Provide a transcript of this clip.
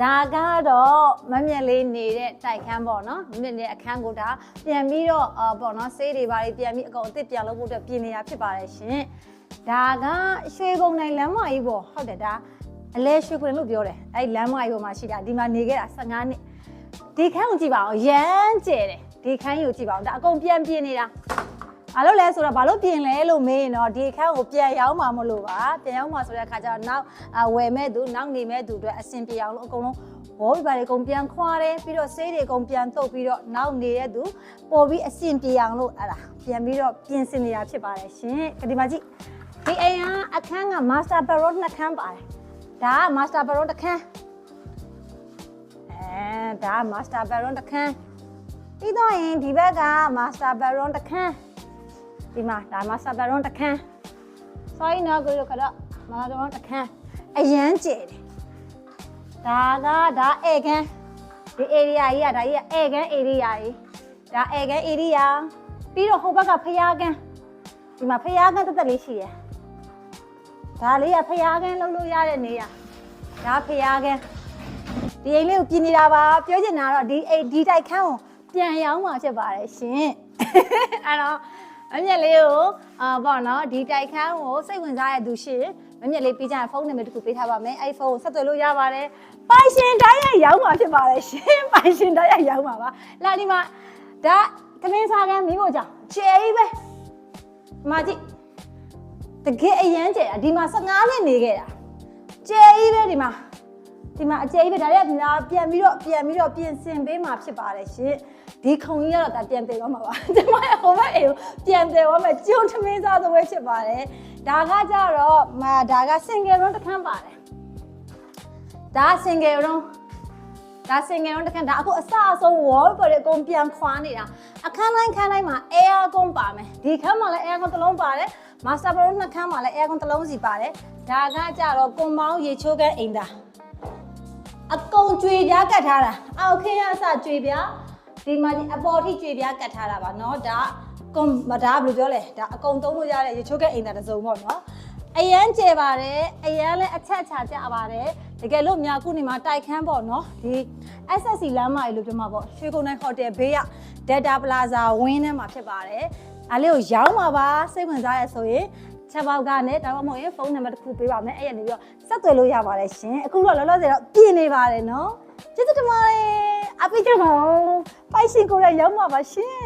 ဒါကတော့မမြက်လေးနေတဲ့တိုက်ခန်းပေါ့နော်မြက်နေတဲ့အခန်းကိုဒါပြန်ပြီးတော့ပေါ့နော်ဆေးတွေပါပြန်ပြီးအကုန်အစ်စ်ပြန်လုပ်ဖို့အတွက်ပြင်နေတာဖြစ်ပါတယ်ရှင်ဒါကရွှေကုန်းနိုင်လမ်းမကြီးပေါ့ဟုတ်တယ်ဒါအလဲရွှေကုန်းလို့ပြောတယ်အဲ့လမ်းမကြီးပေါ်မှာရှိတာဒီမှာနေခဲ့တာ15နှစ်ဒီခန်းကိုကြည့်ပါအောင်ရမ်းကျဲတယ်ဒီခန်းကိုကြည့်ပါအောင်ဒါအကုန်ပြန်ပြင်နေတာဘာလို့လဲဆိုတော့ဘာလို့ပြင်လဲလို့မေးရင်တော့ဒီအခန်းကိုပြန်ရောက်မှာမလို့ပါပြန်ရောက်မှာဆိုတဲ့အခါကျတော့နောက်ဝယ်မဲ့သူနောက်နေမဲ့သူအတွက်အဆင်ပြေအောင်လို့အကုန်လုံးဘောပြပါလေအကုန်ပြန်ခွာတယ်ပြီးတော့ဆေးတွေအကုန်ပြန်တုပ်ပြီးတော့နောက်နေတဲ့သူပေါ်ပြီးအဆင်ပြေအောင်လို့အဲ့ဒါပြန်ပြီးတော့ပြင်ဆင်နေတာဖြစ်ပါတယ်ရှင်ဒီမှာကြည့်ဒီအိမ်ကအခန်းက master bedroom နှစ်ခန်းပါတယ်ဒါက master bedroom တစ်ခန်းဒါက master bedroom တစ်ခန်းပြီးတော့ရင်ဒီဘက်က master bedroom တစ်ခန်းဒီမှာဒါ master bedroom တစ်ခန်း sorry နော်ကိုတို့ကတော့ master bedroom တစ်ခန်းအရန်ကျဲတယ်ဒါဧကန်ဒီ area ကြီးကဒါကြီးကဧကန် area ကြီးဒါဧကန် area ပြီးတော့ဟိုဘက်ကဖျားကန်ဒီမှာဖျားကန်တက်တက်လေးရှိတယ်ဒါလေးကဖျားကန်လုံးလို့ရတဲ့နေရာဒါဖျားကန်ဒီအိမ်လေးကိုပြင်နေတာပါပြောချင်တာတော့ဒီတိုက်ခန်းကိုပြန်ရောင်းမှာဖြစ်ပါတယ်ရှင်အဲ့တော့မမြက်လေးကိုပေါ့နော်ဒီတိုက်ခန်းကိုစိတ်ဝင်စားရသူရှင်မမြက်လေးပေးကြရင်ဖုန်းနံပါတ်တစ်ခုပေးထားပါမယ်အဲ့ဖုန်းကိုဆက်သွယ်လို့ရပါတယ်ပိုင်ရှင်တိုင်းရရောင်းမှာဖြစ်ပါတယ်ရှင်ပိုင်ရှင်တိုင်းရရောင်းမှာပါလာဒီမှာဒါသမင်းစားကန်းမီးကိုကြောင်ချဲကြီးပဲဒီမှာကြည့်တကယ်အရန်ကျဲတာဒီမှာ15နှစ်နေခဲ့တာကျဲကြီးပဲဒီမှာအကျဲကြီးပဲဒါတွေကပြန်ပြီးတော့ပြင်ဆင်ပေးမှာဖြစ်ပါတယ်ရှင်ဒီခုံကြီးကတော့ဒါပြန်တည်သွားမှာပါဒီမှာဟိုဘက်အိမ်ကိုပြန်တည်သွားမယ်ကျုံထမင်းစားသပွဲဖြစ်ပါတယ်ဒါကကြတော့ဒါက single room တစ်ခန်းပါတယ်ဒါ single room တစ်ခန်းဒါအခုအစအဆုံး wall ပေါ်အကုန်ပြန်ခွာနေတာအခန်းတိုင်းမှာ aircon ပါမယ်ဒီခန်းမှာလည်း aircon တစ်လုံးပါတယ် master bedroom နှစ်ခန်းမှာလည်း aircon တစ်လုံးစီပါတယ်ဒါကကြတော့ကွန်ပေါင်းရေချိုးကန်းအိမ်သာအကုန်ကြွေပြားကတ်ထားတာအောက်ခင်းအစကြွေပြားဒီမှာဒီအပေါ်ထိကြွေပြားကတ်ထားတာပါเนาะဒါဘယ်လိုပြောလဲဒါအကုန်သုံးလို့ရတဲ့ရေချိုးကန်းအိမ်သာတစ်စုံပေါ့เนาะအရန်ကျဲပါတယ်အရန်လည်းအချက်ချကြပါတယ်တကယ်လို့မြောက်ခုနေမှာတိုက်ခန်းပေါ့เนาะဒီ SSC လမ်းမကြီးလို့ပြောမှာပေါ့ရွှေကုန်းတိုင်းဟိုတယ်ဘေးက Delta Plaza ဝင်းထဲမှာဖြစ်ပါတယ်အားလေးကိုရောင်းပါပါစိတ်ဝင်စားရဆိုရင်ချက်ပေါက်ကနဲ့ဒါမှမဟုတ်ရင်ဖုန်းနံပါတ်တစ်ခုပေးပါမယ်အဲ့ရနေပြီးတော့ဆက်သွယ်လို့ရပါတယ်ရှင်အခုတော့လောလောဆယ်တော့ပြင်နေပါတယ်เนาะကျေးဇူးတင်ပါတယ်အပိတ်ကြပါဦးပိုင်ရှင်ကိုရရောက်ပါပါရှင်